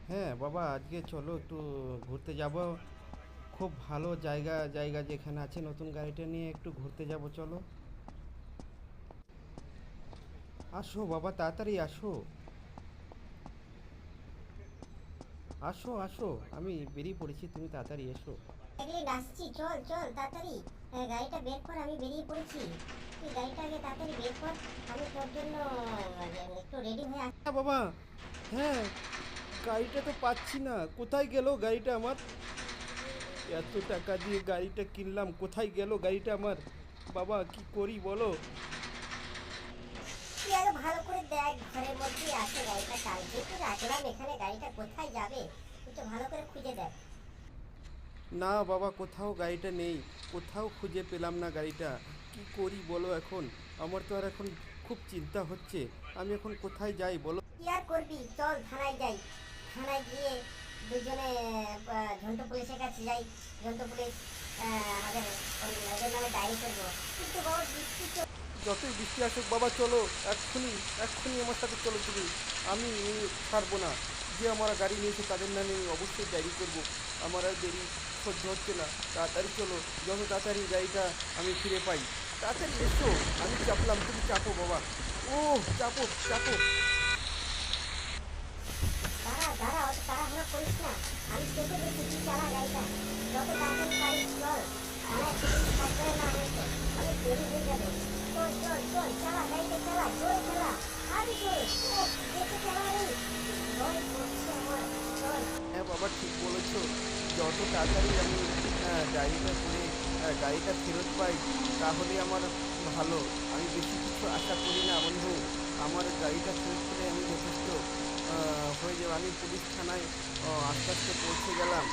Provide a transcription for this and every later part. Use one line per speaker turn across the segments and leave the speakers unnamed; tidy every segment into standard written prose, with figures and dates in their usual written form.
হ্যাঁ বাবা, আজকে চলো একটু ঘুরতে যাব। খুব ভালো জায়গা জায়গা যেখানে আছে, নতুন গাড়িটা নিয়ে একটু ঘুরতে যাব, চলো। আসো বাবা, তাড়াতাড়ি আসো। আসো আসো, আমি বেরিয়ে পড়েছি, তুমি তাড়াতাড়ি এসো।
একদিন আসছি, চল চল তাড়াতাড়ি। গাড়িটা বের কর, আমি বেরিয়ে পড়েছি। তুই গাড়িটা আগে তাড়াতাড়ি বের কর, আমি তোর জন্য একটু রেডি হয়ে আসছি।
হ্যাঁ বাবা, হ্যাঁ, গাড়িটা তো পাচ্ছি না, কোথায় গেল গাড়িটা আমার? এত টাকা দিয়ে গাড়িটা কিনলাম, কোথায় গেল গাড়িটা আমার? বাবা কি করি বলো।
তুই আগে ভালো করে দেখ, ঘরের মধ্যেই আছে গাড়িটা, কালকে তো রাখলাম এখানে, গাড়িটা কোথায় যাবে তুই তো ভালো করে খুঁজে দেখ।
না বাবা, কোথাও গাড়িটা নেই, কোথাও খুঁজে পেলাম না গাড়িটা। কি করি বলো এখন? আমার তো আর এখন খুব চিন্তা হচ্ছে, আমি এখন কোথায় যাই বলো।
কি আর করবি, চল থানায় যাই। থানায় গিয়ে দুজনে ঝন্টু পুলিশের কাছে যাই। ঝন্টু পুলিশ আমাদের ওদের নামে ডায়েরি করবো। কিন্তু বাবা বৃষ্টি তো।
যতই বৃষ্টি আসুক বাবা, চলো, এক্ষুনি এক্ষুনি আমার সাথে চলো তুমি। আমি ছাড়বো না। যে আমার গাড়ি নিয়েছে তাদের নামে আমি অবশ্যই ডায়েরি করবো। আমার আর দেরি সহ্য হচ্ছে না, তাড়াতাড়ি চলো, যত তাড়াতাড়ি গাড়িটা আমি ফিরে পাই। তাড়াতাড়ি এসো, আমি চাপলাম, তুমি চাপো বাবা। ও, চাপো চাপো।
দাঁড়া দাঁড়া, অত তাড়াহুড়ো করিস না। আমি তোকে বলছি, তুই চালা গাড়িটা, যত তাড়াতাড়ি পারিস চল। থানায় পুলিশ থাকবে না হয়তো, অনেক দেরি হয়ে যাবে। চল চল চল, চালা গাড়িটা, চালা জোরে চালা, আরে জোরে। ও, দেখে চালা রে, ভয় করছে আমার। চল।
হ্যাঁ বাবা, ঠিক বলেছো। যত তাড়াতাড়ি আমি গাড়িটা করে গাড়িটা ফেরত পাই তাহলে আমার ভালো। আমি বেশি কিছু আশা করি না বন্ধু। আমার গাড়িটা ফেরত পেলে আমি যথেষ্ট হয়ে যাবে। আমি পুলিশ থানায় আস্তে আস্তে পৌঁছে গেলাম।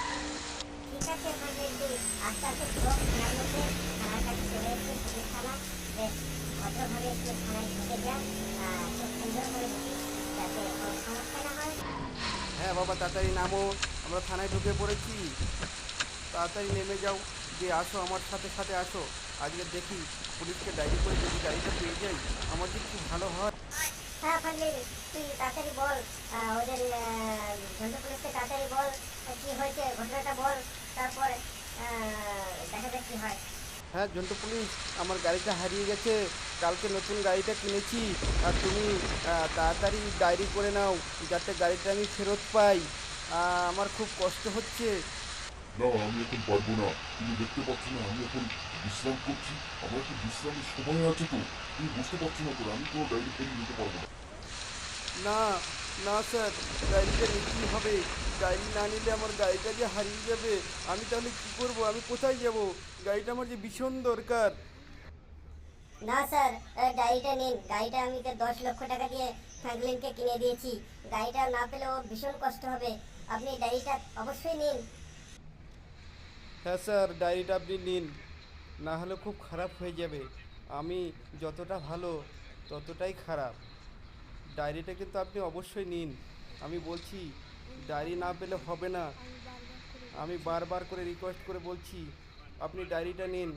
ঠিক আছে, তাহলে তুই আস্তে আস্তে ঢোক থানার মধ্যে। থানার কাছে চলে এসে পুলিশ থানা, বেশ ভদ্রভাবে একটু থানায় ঢুকে যা। খুব সুন্দর করে ঢুকিস, যাতে কোনো সমস্যা না হয়।
হ্যাঁ বাবা, তাড়াতাড়ি নামো, আমরা থানায় ঢুকে পড়েছি। তাড়াতাড়ি নেমে যাও, যে আসো আমার সাথে সাথে আসো। আজকে দেখি পুলিশকে ডায়েরি করে যদি গাড়িটা পেয়ে যাই, আমার যে খুব ভালো হয়।
হ্যাঁ ফাজলি, তুই তাড়াতাড়ি বল, ওদের ঝন্টু পুলিশকে তাড়াতাড়ি বল, কি হয়েছে ঘটনাটা বল। তারপর দেখা যাক কি হয়।
হ্যাঁ জন্টু পুলিশ, আমার গাড়িটা হারিয়ে গেছে, কালকে নতুন গাড়িটা কিনেছি। আর তুমি তাড়াতাড়ি ডায়েরি করে নাও যাতে গাড়িটা আমি ফেরত পাই। আমার খুব কষ্ট হচ্ছে।
না, আমি এখন পারবো না। তুমি দেখতে পাচ্ছ না আমি এখন বিশ্রাম করছি। আমার একটু বিশ্রামের সময় আছে তো। তুমি বুঝতে পারছো না তো, আমি কোনো ডায়েরি ফাইরি নিতে পারবো না।
না না স্যার, ডায়েরিটা নিতেই হবে। ডায়েরি না নিলে আমার গাড়িটা যে হারিয়ে যাবে, আমি তাহলে কী করব? আমি কোথায় যাব? গাড়িটা আমার যে ভীষণ দরকার।
না স্যার, গাড়িটা নিন। গাড়িটা আমি তো 10 লক্ষ টাকা দিয়ে ফ্র্যাঙ্কলিনকে কিনে দিয়েছি। গাড়িটা না পেলে ও ভীষণ কষ্ট হবে। আপনি গাড়িটা অবশ্যই নিন।
হ্যাঁ স্যার, ডায়েরিটা আপনি নিন, না হলে খুব খারাপ হয়ে যাবে। আমি যতটা ভালো ততটাই খারাপ। ডায়েরিটা কিন্তু আপনি অবশ্যই নিন, আমি বলছি। ডায়েরি না পেলে হবে না, আমি বারবার করে রিকোয়েস্ট করে বলছি, আপনি ডায়েরিটা নিন।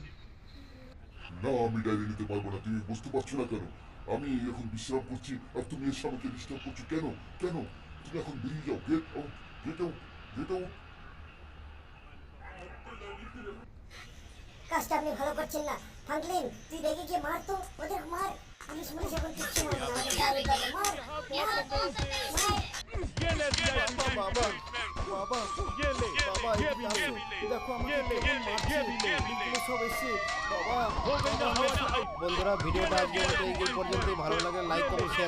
না, আমি ডায়েরি নিতে পারবো না। তুমি বুঝতে পারছো না কেন? আমি এখন বিশ্রাম করছি আর তুমি এসে আমাকে ডিস্টার্ব করছো কেন? কেন? তুমি এখন বেরিয়ে যাও। Get out, get out, get out.
কাজটা আপনি ভালো করছেন না। ফ্র্যাঙ্কলিন, তুই রেগে গিয়ে মার তো, ওদের মার। পুলিশ পুলিশ এখন কিচ্ছু মারবে না, আমাদের গাড়ি মার মার মার।
বাবা বাবা বাবা বাবা, এদিকে আসো, দেখো আমাকে কেমন মারছে, পুলিশগুলো সব এসছে। বাবা, বন্ধুরা ভিডিওটা আজকে এই পর্যন্তই। ভালো লাগে লাইক কমেন্ট শেয়ার